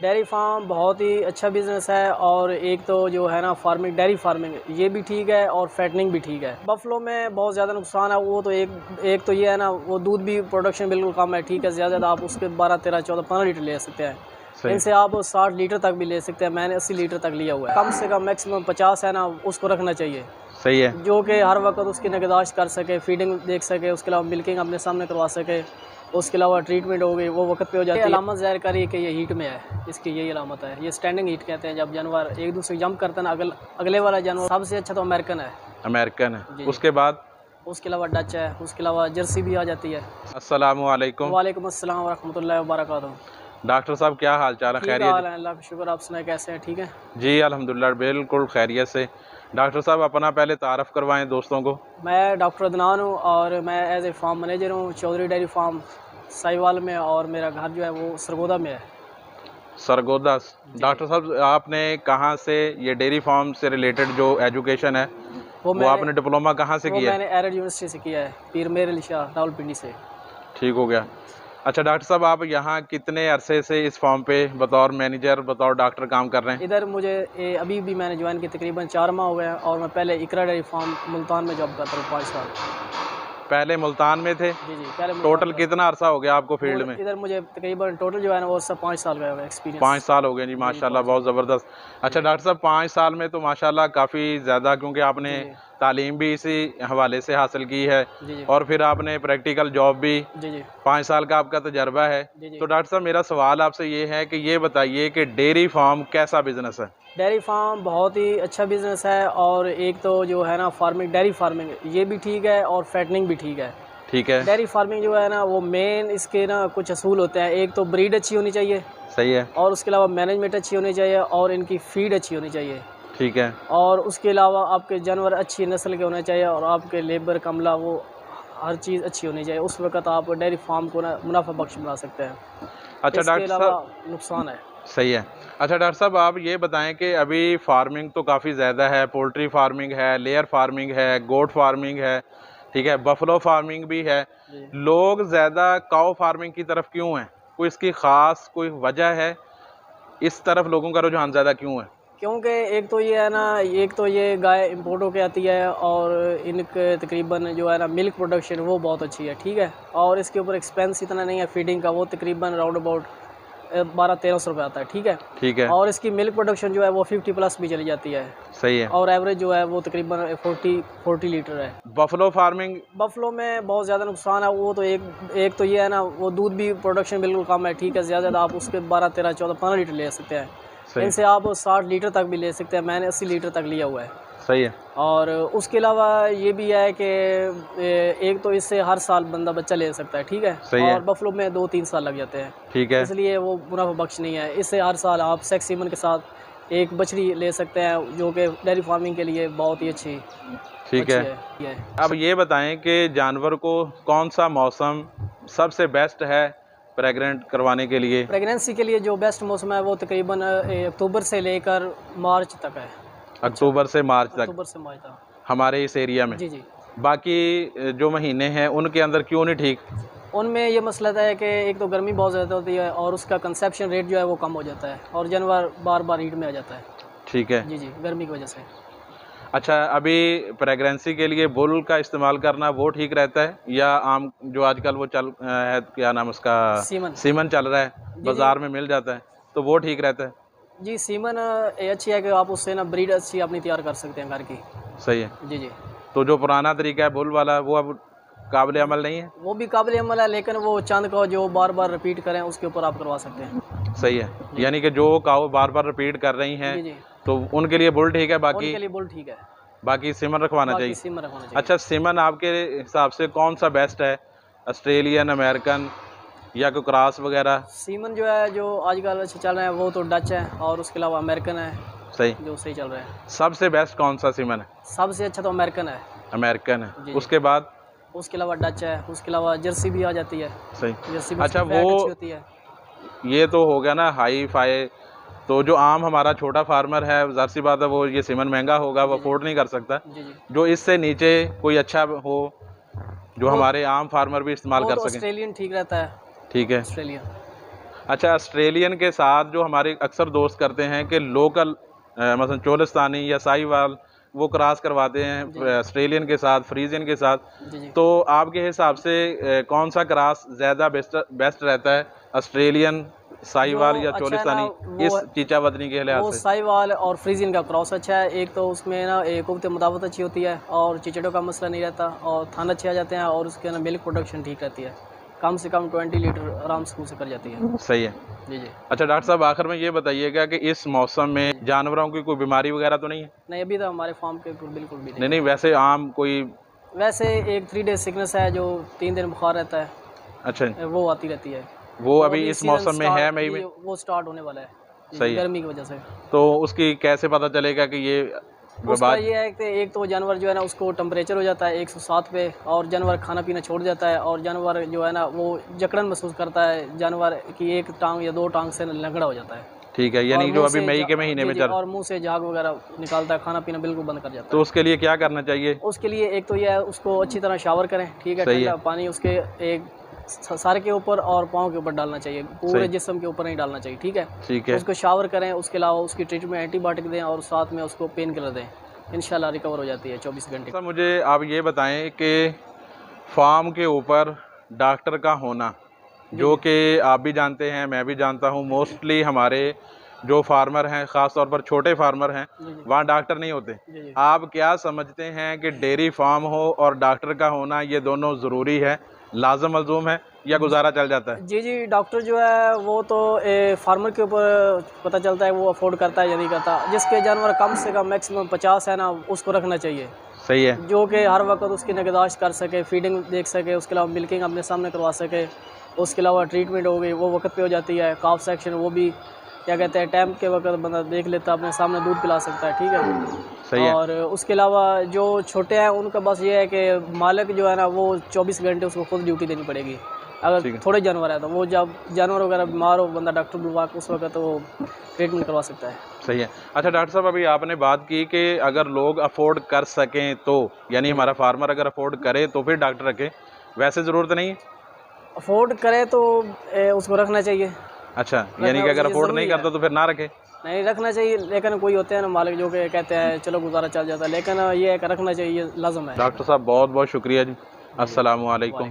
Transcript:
Dairy farm बहुत ही अच्छा business है, और एक तो जो है ना फार्मिंग, डेयरी फार्मिंग ये भी ठीक है और फैटनिंग भी ठीक है। बफलो में बहुत ज़्यादा नुकसान है, वो तो एक तो ये है ना, वो दूध भी प्रोडक्शन बिल्कुल कम है, ठीक है। ज़्यादा आप उसके 12, 13, 14, 15 लीटर ले सकते हैं। इनसे आप 60 लीटर तक भी ले सकते हैं। मैंने 80 लीटर तक लिया हुआ है। कम से कम मैक्सिमम 50 है ना, उसको रखना चाहिए। सही है। जो कि हर वक्त उसकी निगहदाश्त कर सके, फीडिंग देख सके, उसके अलावा मिल्किंग अपने सामने करवा सके, उसके अलावा ट्रीटमेंट हो गई वो वक्त पे हो जाती है। अलामत ज़ाहिर करिए कि ये हीट में है, इसकी यही अलामत है। ये स्टैंडिंग हीट कहते हैं, जब जानवर एक दूसरे जंप करते हैं ना, अगले वाला जानवर। सबसे अच्छा तो अमेरिकन है। अमेरिकन है। जी। उसके बाद उसके अलावा डच है, उसके अलावा जर्सी भी आ जाती है। अस्सलामु अलैकुम। वालेकुम अस्सलाम व रहमतुल्लाहि व बरकातहू। डॉक्टर साहब क्या हाल चाल है? ठीक खैरियत? हाल है, अल्लाह का शुक्र। आप सुनाए कैसे हैं? ठीक है जी अल्हम्दुलिल्लाह बिल्कुल खैरियत से। डॉक्टर साहब अपना पहले तारफ़ करवाएं दोस्तों को। मैं डॉक्टर अदनान हूँ, और मैं एज ए फार्म मैनेजर हूँ चौधरी डेयरी फार्म साहिवाल में, और मेरा घर जो है वो सरगोदा में है। सरगोदा। डॉक्टर साहब आपने कहाँ से ये डेयरी फार्म से रिलेटेड जो एजुकेशन है वो आपने डिप्लोमा कहाँ से किया है? मैंने एरर यूनिवर्सिटी से किया है, पीर मेर अली शाह रावलपिंडी से। ठीक हो गया। अच्छा डॉक्टर साहब आप यहाँ कितने अरसे से इस फार्म पे बतौर मैनेजर बतौर डॉक्टर काम कर रहे हैं? इधर मुझे अभी भी मैंने ज्वाइन की तकरीबन 4 माह हो गए हैं, और मैं पहले इकरा डेयरी फार्म मुल्तान में जॉब करता हूँ 5 साल। पहले मुल्तान में थे? जी पहले टोटल कितना अरसा हो गया आपको फील्ड में? इधर मुझे तकरीबन टोटल जो है ना वो सब 5 साल का एक्सपीरियंस। 5 साल हो गए जी, माशाल्लाह बहुत ज़बरदस्त। अच्छा डॉक्टर साहब 5 साल में तो माशाल्लाह काफ़ी ज़्यादा, क्योंकि आपने तालीम भी इसी हवाले से हासिल की है और फिर आपने प्रैक्टिकल जॉब भी 5 साल का आपका तजर्बा है। तो डॉक्टर साहब मेरा सवाल आपसे ये है कि ये बताइए कि डेयरी फार्म कैसा बिज़नेस है? डेयरी फार्म बहुत ही अच्छा बिज़नेस है, और एक तो जो है ना फार्मिंग, डेयरी फार्मिंग ये भी ठीक है और फैटनिंग भी ठीक है। ठीक है। डेयरी फार्मिंग जो है ना वो मेन इसके ना कुछ असूल होते हैं। एक तो ब्रीड अच्छी होनी चाहिए। सही है। और उसके अलावा मैनेजमेंट अच्छी होनी चाहिए, और इनकी फीड अच्छी होनी चाहिए। ठीक है। और उसके अलावा आपके जानवर अच्छी नस्ल के होने चाहिए, और आपके लेबर कमला वो हर चीज़ अच्छी होनी चाहिए। उस वक्त आप डेयरी फार्म को ना मुनाफा बख्श बना सकते हैं। अच्छा डॉक्टर साहब नुकसान है। सही है। अच्छा डॉक्टर साहब आप ये बताएं कि अभी फार्मिंग तो काफ़ी ज़्यादा है, पोल्ट्री फार्मिंग है, लेयर फार्मिंग है, गोट फार्मिंग है, ठीक है, बफलो फार्मिंग भी है। लोग ज़्यादा काऊ फार्मिंग की तरफ क्यों हैं? कोई इसकी ख़ास कोई वजह है? इस तरफ लोगों का रुझान ज़्यादा क्यों है? क्योंकि एक तो ये है ना, एक तो ये गाय इम्पोर्ट होके आती है, और इनके तकरीबन जो है ना मिल्क प्रोडक्शन वो बहुत अच्छी है, ठीक है। और इसके ऊपर एक्सपेंस इतना नहीं है फीडिंग का, वो तकरीबन राउंड अबाउट 1200-1300 रुपये आता है, ठीक है। ठीक है। और इसकी मिल्क प्रोडक्शन जो है वो 50+ भी चली जाती है। सही है। और एवरेज जो है वो तकरीबन 40 लीटर है। Buffalo farming? बफलो में बहुत ज़्यादा नुकसान है, वो तो एक तो ये है ना, वो दूध भी प्रोडक्शन बिल्कुल कम है, ठीक है। ज़्यादा आप उसके 12, 13, 14, 15 लीटर ले सकते हैं। इनसे आप 60 लीटर तक भी ले सकते हैं। मैंने 80 लीटर तक लिया हुआ है। सही है। और उसके अलावा ये भी है कि एक तो इससे हर साल बंदा बच्चा ले सकता है, ठीक है। सही है। और बफलो में 2-3 साल लग जाते हैं, ठीक है। इसलिए वो मुनाफा बख्श नहीं है। इससे हर साल आप सेक्स सीमन के साथ एक बछड़ी ले सकते हैं, जो कि डेयरी फार्मिंग के लिए बहुत ही अच्छी ठीक है। अब ये बताएं कि जानवर को कौन सा मौसम सबसे बेस्ट है प्रेग्नेंट करवाने के लिए? प्रेगनेंसी के लिए जो बेस्ट मौसम है वो तकरीबन अक्टूबर से लेकर मार्च तक है। अक्टूबर से मार्च तक? अक्टूबर से मार्च तक हमारे इस एरिया में? जी। बाकी जो महीने हैं उनके अंदर क्यों नहीं ठीक? उनमें ये मसला है कि एक तो गर्मी बहुत ज़्यादा होती है, और उसका कंसेप्शन रेट जो है वो कम हो जाता है, और जानवर बार बार हीट में आ जाता है। ठीक है जी, गर्मी की वजह से। अच्छा अभी प्रेगनेंसी के लिए बुल का इस्तेमाल करना वो ठीक रहता है, या आम जो आजकल वो चल है, क्या नाम उसका, सीमन चल रहा है, बाज़ार में मिल जाता है, तो वो ठीक रहता है? जी सीमन अच्छी है कि आप उससे ना ब्रीड अच्छी अपनी तैयार कर सकते हैं घर की। सही है जी। तो जो पुराना तरीका है बुल वाला वो अब काबिल अमल नहीं है? वो भी काबिल अमल है, लेकिन वो चंद को जो बार बार रिपीट करें उसके ऊपर आप करवा सकते हैं। सही है। यानी कि जो काऊ बार बार रिपीट कर रही हैं तो उनके लिए बुल ठीक है, बाकी उनके लिए बुल ठीक है, बाकी सीमन रखवाना चाहिए। अच्छा सीमन आपके हिसाब से कौन सा बेस्ट है, ऑस्ट्रेलियन, अमेरिकन या कोई क्रॉस वगैरह? सीमन जो है जो आजकल अच्छे चल रहे हैं वो तो डच है, और उसके अलावा अमेरिकन है। सही, जो सही चल रहा है। सबसे बेस्ट कौन सा सीमन है? सबसे अच्छा तो अमेरिकन है। अमेरिकन है। उसके बाद? उसके अलावा डच है, उसके अलावा जर्सी भी आ जाती है। सही। जर्सी भी अच्छा वो होती है। ये तो हो गया ना हाई फाई, तो जो आम हमारा छोटा फार्मर है ज़ाहिर सी बात है वो ये सीमन महंगा होगा, वो अफोर्ड नहीं कर सकता। जो इससे नीचे कोई अच्छा हो जो हमारे आम फार्मर भी इस्तेमाल कर सकें? ऑस्ट्रेलियन ठीक रहता है। ठीक है। ऑस्ट्रेलियन। अच्छा, ऑस्ट्रेलियन के साथ जो हमारे अक्सर दोस्त करते हैं कि लोकल मतलब चोलिस्तानी या साहिवाल वो क्रॉस करवाते हैं ऑस्ट्रेलियन के साथ, फ्रीजियन के साथ, जी। तो आपके हिसाब से कौन सा क्रॉस ज़्यादा बेस्ट रहता है, ऑस्ट्रेलियन, साहिवाल या अच्छा चोलिस्तानी, इस चीचा वतनी के लिहाज वो से? साहिवाल और फ्रीजियन का क्रॉस अच्छा है। एक तो उसमें ना कुव्वत मुदावत अच्छी होती है और चिचड़ों का मसला नहीं रहता और थान अच्छे आ जाते हैं और उसके ना मिल्क प्रोडक्शन ठीक रहती है। कम से कम 20 लीटर आराम से कर जाती है। सही है। जी। अच्छा डॉक्टर साहब, आखिर में ये बताइएगा कि इस मौसम में जानवरों की कोई बीमारी वगैरह तो नहीं है? नहीं, अभी तो हमारे फार्म के ऊपर बिल्कुल भी नहीं, वैसे आम कोई? वैसे एक 3 डेज सिकनेस है जो 3 दिन बुखार रहता है। अच्छा, वो आती रहती है। वो अभी इस मौसम में है, मई में? वो स्टार्ट होने वाला है। सही है। गर्मी की वजह से। तो उसकी कैसे पता चलेगा कि ये उसका ये है कि एक तो जानवर जो है ना उसको टेम्परेचर हो जाता है 107 पे और जानवर खाना पीना छोड़ जाता है और जानवर जो है ना वो जकड़न महसूस करता है, जानवर की एक टांग या 2 टांग से लंगड़ा हो जाता है। ठीक है, यानी जो अभी मई के महीने में चल और मुंह से झाग वगैरह निकालता है, खाना पीना बिल्कुल बंद कर जाता है। तो उसके लिए क्या करना चाहिए? उसके लिए एक तो यह है उसको अच्छी तरह शावर करें, ठीक है, ठंडा पानी उसके एक सर के ऊपर और पाँव के ऊपर डालना चाहिए, पूरे जिस्म के ऊपर नहीं डालना चाहिए, ठीक है। ठीक है। उसको शावर करें, उसके अलावा उसकी ट्रीटमेंट एंटीबायोटिक दें और साथ में उसको पेन किलर दें, इंशाल्लाह रिकवर हो जाती है 24 घंटे। सर मुझे आप ये बताएं कि फार्म के ऊपर डॉक्टर का होना, जो कि आप भी जानते हैं, मैं भी जानता हूँ, मोस्टली हमारे जो फार्मर हैं, ख़ास तौर पर छोटे फार्मर हैं, वहाँ डॉक्टर नहीं होते। आप क्या समझते हैं कि डेयरी फार्म हो और डॉक्टर का होना ये दोनों ज़रूरी है, लाज़िम मलज़ूम है, या गुजारा चल जाता है? जी, डॉक्टर जो है वो तो फार्मर के ऊपर पता चलता है वो अफोर्ड करता है या नहीं करता। जिसके जानवर कम से कम मैक्सिमम 50 है ना, उसको रखना चाहिए। सही है। जो कि हर वक्त उसकी निगहदाश्त कर सके, फीडिंग देख सके, उसके अलावा मिल्किंग अपने सामने करवा सके, उसके अलावा ट्रीटमेंट हो गई वो वक्त पे हो जाती है, काफ सेक्शन वो भी क्या कहते हैं टाइम के वक्त बंदा देख लेता है, अपने सामने दूध पिला सकता है, ठीक है। सही है। और उसके अलावा जो छोटे हैं उनका बस ये है कि मालिक जो है ना वो 24 घंटे उसको खुद ड्यूटी देनी पड़ेगी। अगर थोड़े जानवर है तो वो जब जानवर वगैरह बीमार हो बंदा डॉक्टर बुलवा के उस वक्त तो वो ट्रीटमेंट करवा सकता है। सही है। अच्छा डॉक्टर साहब, अभी आपने बात की कि अगर लोग अफोर्ड कर सकें तो, यानी हमारा फार्मर अगर अफोर्ड करे तो फिर डॉक्टर रखे, वैसे ज़रूरत नहीं है? अफोर्ड करे तो उसको रखना चाहिए। अच्छा, यानी कि अगर अफोर्ड नहीं करता तो फिर ना रखे? नहीं, रखना चाहिए, लेकिन कोई होते हैं ना मालिक जो कि कहते हैं चलो गुजारा चल जाता है, लेकिन ये है कि रखना चाहिए, लाज़िम है। डॉक्टर साहब बहुत बहुत शुक्रिया जी। अस्सलाम वालेकुम।